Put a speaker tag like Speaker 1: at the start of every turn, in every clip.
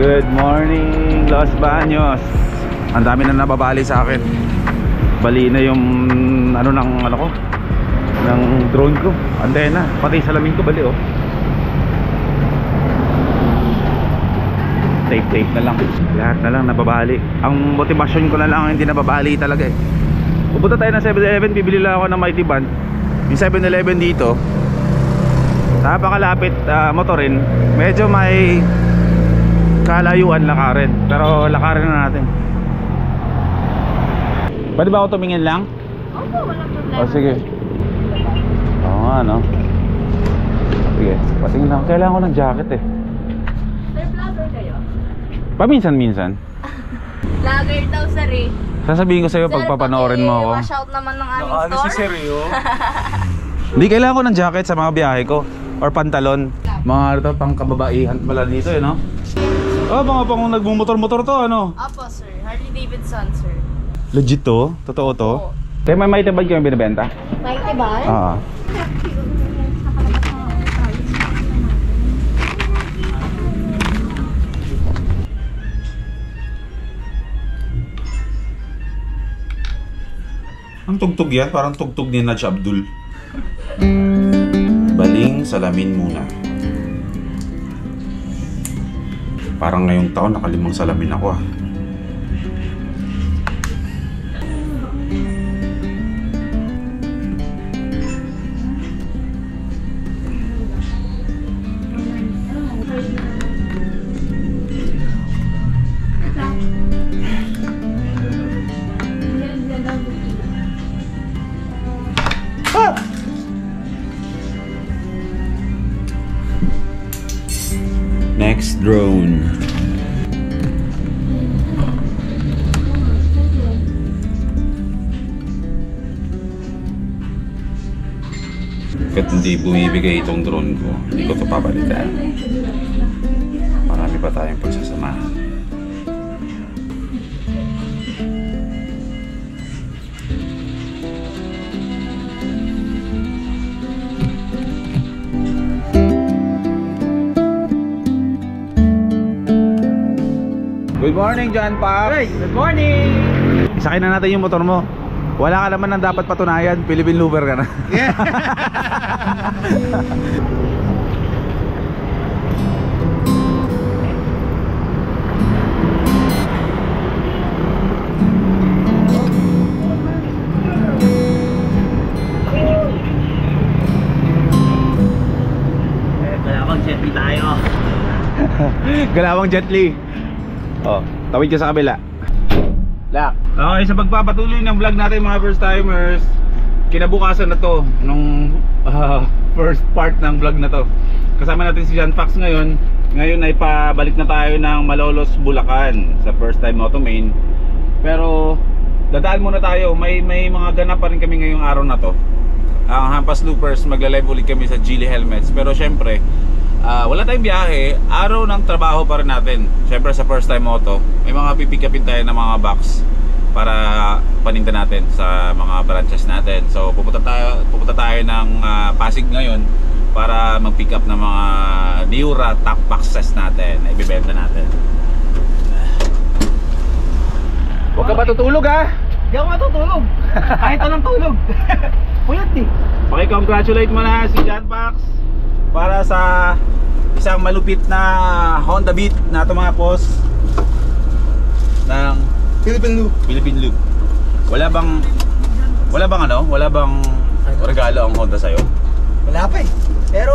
Speaker 1: Good morning, Los Baños. Ang dami na nababali sa akin. Bali na yung ng drone ko, antena, pati salamin ko bali oh. Tape na lang. Lahat na lang nababali. Ang motivasyon ko na lang hindi nababali talaga eh. Pupunta tayo ng 7-Eleven, bibili lang ako ng Mighty Band. Yung 7-Eleven dito napakalapit, motorin. Medyo may kalayuan lakarin, pero lakarin na natin. Pwede ba ako tumingin lang?
Speaker 2: Opo, walang problema.
Speaker 1: O sige. Oo nga no. Sige, patingin lang. Kailangan ko ng jacket eh.
Speaker 2: Sir, vlogger kayo?
Speaker 1: Paminsan-minsan.
Speaker 2: Vlogger daw, sir eh.
Speaker 1: Sasabihin ko sa'yo pag papanoorin mo ako.
Speaker 2: Wash out naman ng aming store.
Speaker 3: Ano si Seryo?
Speaker 1: Hindi, kailangan ko ng jacket sa mga biyahe ko. Or pantalon. Mga ito, pang kababaihan pala dito eh no? Oh, mga pang nagmumotor-motor to ano?
Speaker 2: Opo, sir. Harley Davidson, sir.
Speaker 1: Legit to? Totoo to?
Speaker 2: Oo.
Speaker 1: Kaya may Mighty Band kayo binibenta?
Speaker 2: Mighty Band?
Speaker 1: Oo. Ang tugtog yan, parang tugtog ni Naj Abdul. Baling salamin muna. Parang ngayong taon nakalimang salamin ako ah. Next drone. Kahit hindi bumibigay itong drone ko, hindi ko ito papalitan. Marami pa tayong pagsasamahan. Good morning, John Pops!
Speaker 3: Hey, good morning!
Speaker 1: Isakay na natin yung motor mo. Wala ka naman ng dapat patunayan, Philippine Lover ka na.
Speaker 3: Yeah. Galawang Jet Li tayo.
Speaker 1: Galawang Jet Li. Oh, tawid ka sa kabila. Lak. Okay, sa pagpapatuloy ng vlog natin mga first timers, kinabukasan na to nung first part ng vlog na to. Kasama natin si John Fox ngayon. Ngayon ay pabalik na tayo ng Malolos, Bulacan sa first time Motomain. Pero dadaan muna tayo. May mga ganap pa rin kami ngayong araw na to. Ang Hampas Loopers, magla-live ulit kami sa Geely Helmets. Pero syempre wala tayong biyahe, araw ng trabaho pa rin natin. Siyempre sa first time moto, may mga pipikapin tayo ng mga box para paninda natin sa mga branches natin. So pupunta tayo ng Pasig ngayon para mag-pick up ng mga Miura top boxes natin na ibibenta natin. Huwag ka ba tutulog ha?
Speaker 3: Hindi ako matutulog. Kahit anong tulog. Puyat eh.
Speaker 1: Paki-congratulate mo na si John Fox para sa isang malupit na Honda Beat na tumapos ng Philippine Loop. Wala bang regalo ang Honda sa'yo?
Speaker 3: Wala pa eh. Pero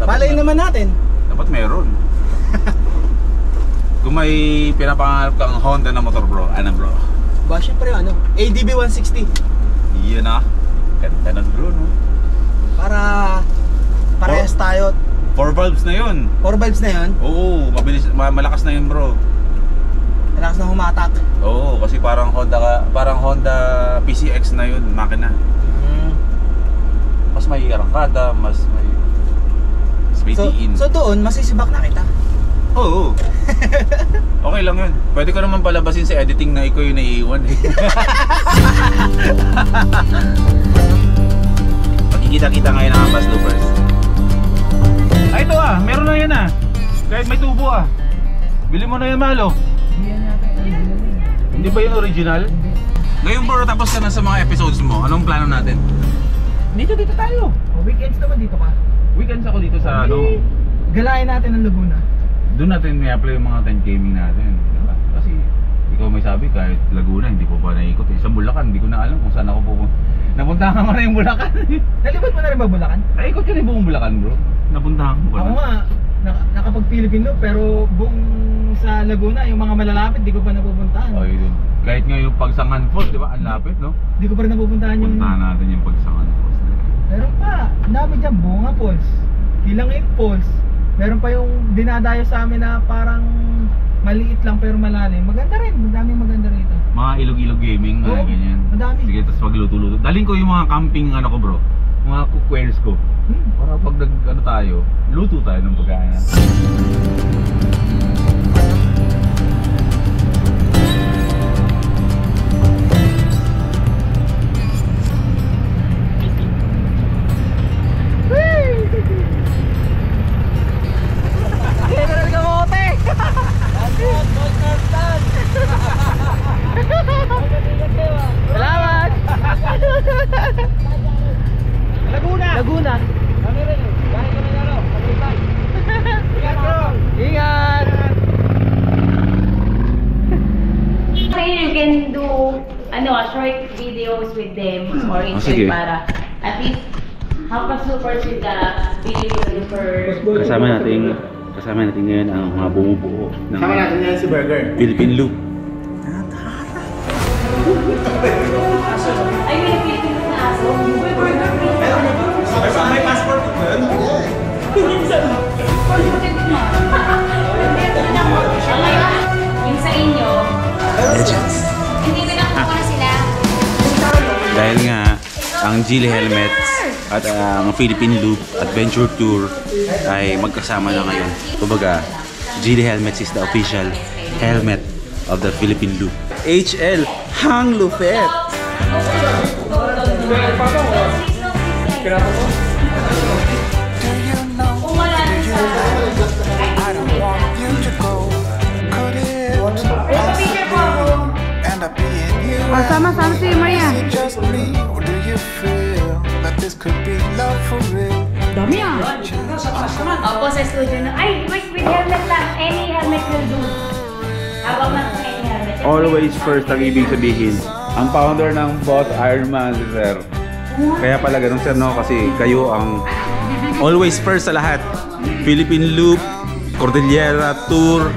Speaker 3: malay naman natin.
Speaker 1: Dapat meron. Kung may pinapangarap kang Honda na motor bro, ano bro?
Speaker 3: Ba syempre ADB 160.
Speaker 1: Yun na. Ganda ng bro, no?
Speaker 3: Para parehas tayo.
Speaker 1: 4 valves na yun.
Speaker 3: 4 valves na yun.
Speaker 1: Oo, malakas na yun bro.
Speaker 3: Malakas na humatak.
Speaker 1: Oo, kasi parang Honda PCX na yun, makina. Mas may arangkada, mas may diin.
Speaker 3: So doon, masisibak na kita.
Speaker 1: Oo. Okay lang yun. Pwede ko naman palabasin sa editing na ikaw yung naiiwan eh. Magkikita-kita ngayon ang Bus Loopers. Ay, ito ah, meron na yan ah. Kahit may tubo ah. Bili mo na yan, Malo. Hindi ba yun original? Ngayon bro, tapos ka na sa mga episodes mo. Anong plano natin? Dito tayo.
Speaker 3: Weekends naman dito ka.
Speaker 1: Weekends ako dito sa ano.
Speaker 3: Galain natin ang Laguna.
Speaker 1: Doon natin i-apply yung mga 10 gaming natin, diba? Kasi ikaw may sabi kahit Laguna hindi ko pa naikot eh. Sa Bulacan hindi ko na alam kung saan ako pupunta. Napuntahan ko na yung Bulacan.
Speaker 3: Nalibot mo na rin ba Bulacan?
Speaker 1: Naikot ka na yung buong Bulacan bro. Napuntahan ko ba na?
Speaker 3: Ako nga, nakapag-Philippine Loop pero buong sa Laguna yung mga malalapit di ko pa napupuntahan.
Speaker 1: Oh, yun. Kahit nga yung Pagsangan Falls, di ba? Ang lapit, no?
Speaker 3: Di ko pa rin napupuntahan yung...
Speaker 1: Puntahan natin yung Pagsangan Falls.
Speaker 3: Meron pa, ang dami dyan, Bunga Falls, Kilangin Falls. Meron pa yung dinadayo sa amin na parang maliit lang pero malalim. Maganda rin, madaming maganda rito.
Speaker 1: Mga ilog-ilog gaming, mga ganyan.
Speaker 3: Madami.
Speaker 1: Sige, tapos magluto-luto. Daling ko yung mga camping ano ko bro. Mga cookware ko. Para pag ano tayo, luto tayo ng pagkain.
Speaker 3: Salamat! Laguna! Ingat!
Speaker 2: You can do short videos with them or
Speaker 1: sige.
Speaker 2: para at least help us support with the video for
Speaker 1: Kasama natin ngayon ang mga bumubuo ng
Speaker 3: Sama natin yan si Burger.
Speaker 1: Philippine Loop.
Speaker 2: ay may nagpipin na aso. Uy, burger please.
Speaker 3: May passport ko yun?
Speaker 2: Yung sa inyo, hindi pinakuha na sila.
Speaker 1: Dahil nga ang Geely Helmets at ang Philippine Loop Adventure Tour ay magkasama na ngayon. Kumbaga, Geely Helmets is the official helmet of the Philippine Loop. HL Hang Lupet.
Speaker 2: Kung wala rin sa... Picture po ako.
Speaker 4: Sama-sama si Maria. Dami ah.
Speaker 2: Opo, sa studio na. Ay, wait, with helmet lang. Any helmet will do. Habang na any helmet.
Speaker 1: Always first ang ibig sabihin. Ang founder ng Boss Ironman si Sir. Kaya pala ganun sir no, kasi kayo ang always first sa lahat. Philippine Loop, Cordillera Tour,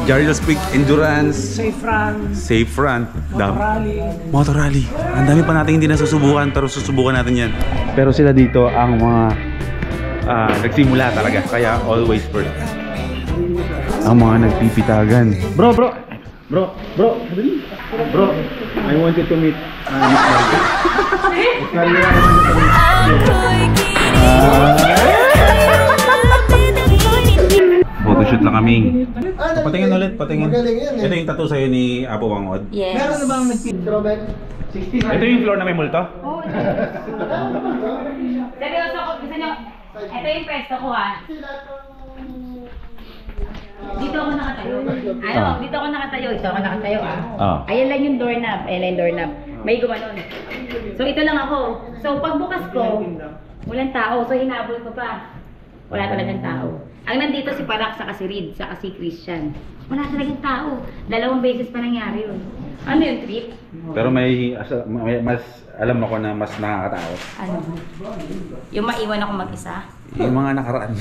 Speaker 1: Jarril's Peak Endurance, Safe Run, Motor Rally. Ang dami pa natin hindi nasusubukan pero susubukan natin yan. Pero sila dito ang mga nagsimula talaga, kaya always first. Ang mga nagpipitagan. Bro, I wanted to meet Miss Margo. Miss Margo, I wanted to meet. Photoshoot lang kami. Patingin ulit, patingin. Ito yung tattoo sa'yo ni Apo Wangod.
Speaker 2: Yes.
Speaker 3: Meron na bang nag-Robert? 60?
Speaker 1: Ito yung floor na may multo?
Speaker 2: Seryoso ko, gusto nyo, ito yung pwesto ko ha. Dito ako nakatayo. Dito ako nakatayo. Ito ako nakatayo Ayan lang yung doorknob. Ayan lang yung doorknob. May gumanon. So ito lang ako. So pagbukas ko, walang tao. So hinabol ko pa. Wala talagang tao. Ang nandito si Parak, saka si Reed, saka si Christian. Wala talagang tao. 2 beses pa nangyari yun. Ano yung trip?
Speaker 1: Pero may mas alam ako na mas nakakatakot.
Speaker 2: Ano? Yung maiwan ako mag-isa?
Speaker 1: Yung mga nakaraan.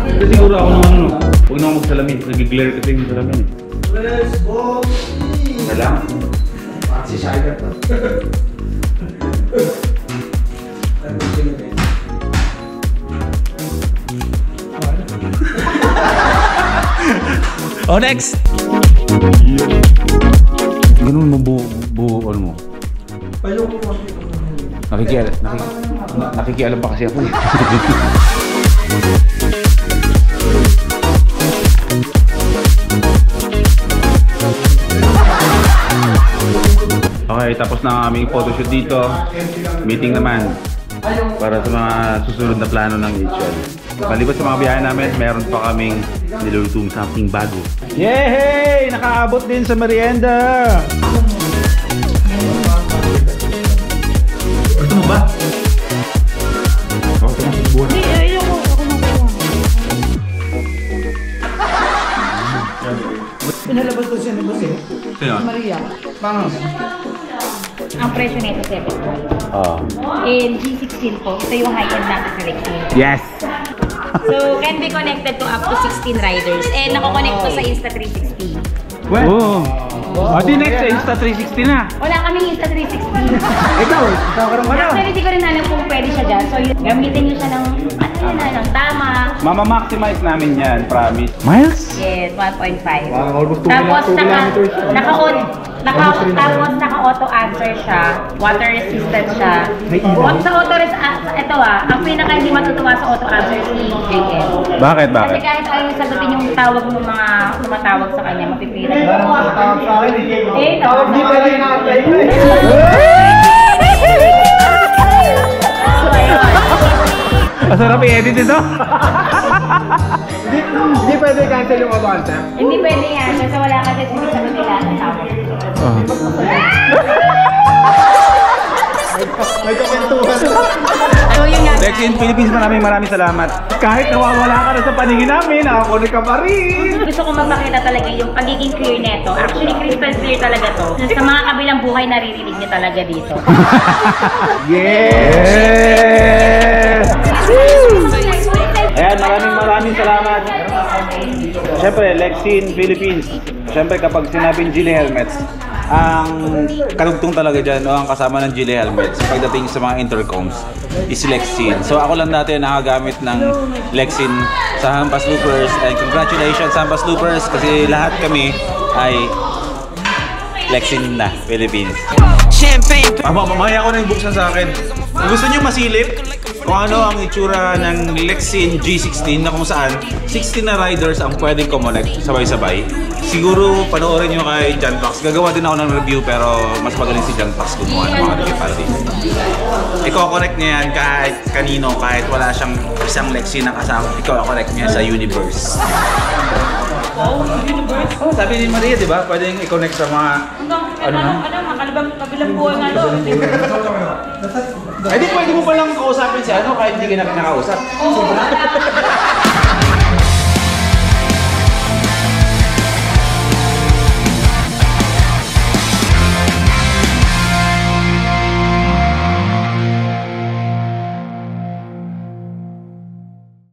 Speaker 1: Kasi siguro ako naman huwag na ako magsalamin. Nag-glare kasi yung salamin. Alam? Si Shagger to. Oh, next! Ganun mo buo ano mo? Nakikialam pa kasi ako eh. Okay, tapos na ang aming photoshoot dito. Meeting naman para sa mga susunod na plano ng HL. Maliban sa mga biyahe namin, meron pa kaming nilulutong something bago. Yay! Nakaabot din sa merienda! Gusto mo ba? Ako ito na buwan.
Speaker 2: Hindi, ayoko. Ako na buwan.
Speaker 3: Pinalabas ko siya ni Boss eh.
Speaker 1: Sino?
Speaker 3: Maria. Pangas.
Speaker 2: Ang presyo nito 7 po. In G16 po, ito yung high-end natin sa Lexin.
Speaker 1: Yes!
Speaker 2: So, can be connected to up to 16 riders. And nako-connect po sa Insta360.
Speaker 1: Well, di next sa Insta360 na.
Speaker 2: Wala kaming Insta360.
Speaker 3: Ikaw karoon ka na.
Speaker 2: Actually, hindi ko rin alam kung pwede siya dyan. So, gamitin nyo siya ng, ng tama.
Speaker 1: Mama-maximize namin yan, promise. Miles?
Speaker 2: Yes, 1.5.
Speaker 3: Almost 2
Speaker 2: Tapos,
Speaker 3: kilometers.
Speaker 2: tapos naka-auto answer siya, water resistant siya. Sa auto ito ang pinaka hindi matutuwa sa auto answer si JM.
Speaker 1: Bakit?
Speaker 2: Kasi kahit ayaw sagutin yung tawag ng mga tumatawag sa kanya, mapipilit.
Speaker 3: Hindi pwede na-apply ko eh.
Speaker 1: Masarap i-edit ito.
Speaker 3: Hindi pwede cancel yung auto-answer.
Speaker 2: Hindi pwede yan, kasi wala kasi sinisagot nila sa tawag.
Speaker 3: May kapentuhan.
Speaker 2: So yun nga.
Speaker 1: Lexin Philippines, maraming salamat. Kahit nawawala ka na sa paningin namin, nakakunik ka pa rin.
Speaker 2: Gusto ko mapakita talaga yung pagiging clear neto. Actually, crystal clear talaga to. Sa mga kabilang buhay, naririnig niyo talaga dito.
Speaker 1: Yes! Ayan, maraming salamat. Siyempre, Lexin Philippines. Siyempre, kapag sinabing Gili Helmets, ang karugtong talaga dyan, o ang kasama ng Gili Helmets pagdating sa mga intercoms is Lexin. So ako lang dati nakagamit ng Lexin sa Hampas Loopers, and congratulations Hampas Loopers kasi lahat kami ay Lexin na Philippines. Mamaya ko na yung buksan sa akin. Kung gusto nyo masilip kung ano ang itsura ng Lexin G16 na kung saan 16 na riders ang pwedeng connect sabay-sabay, siguro panoorin nyo kay John Pax. Gagawa din ako ng review pero mas magaling si John Pax gumawa ng mga review para dito. Iko-connect niya yan kahit kanino, kahit wala siyang isang Lexin na kasama, iko-connect niya sa universe. Oh, sabi ni Maria, di ba? Pwedeng i-connect sa mga
Speaker 2: kabilang buhay nga doon.
Speaker 1: Ay di pwede mo palang kausapin si ano kahit hindi ka na kinakausap.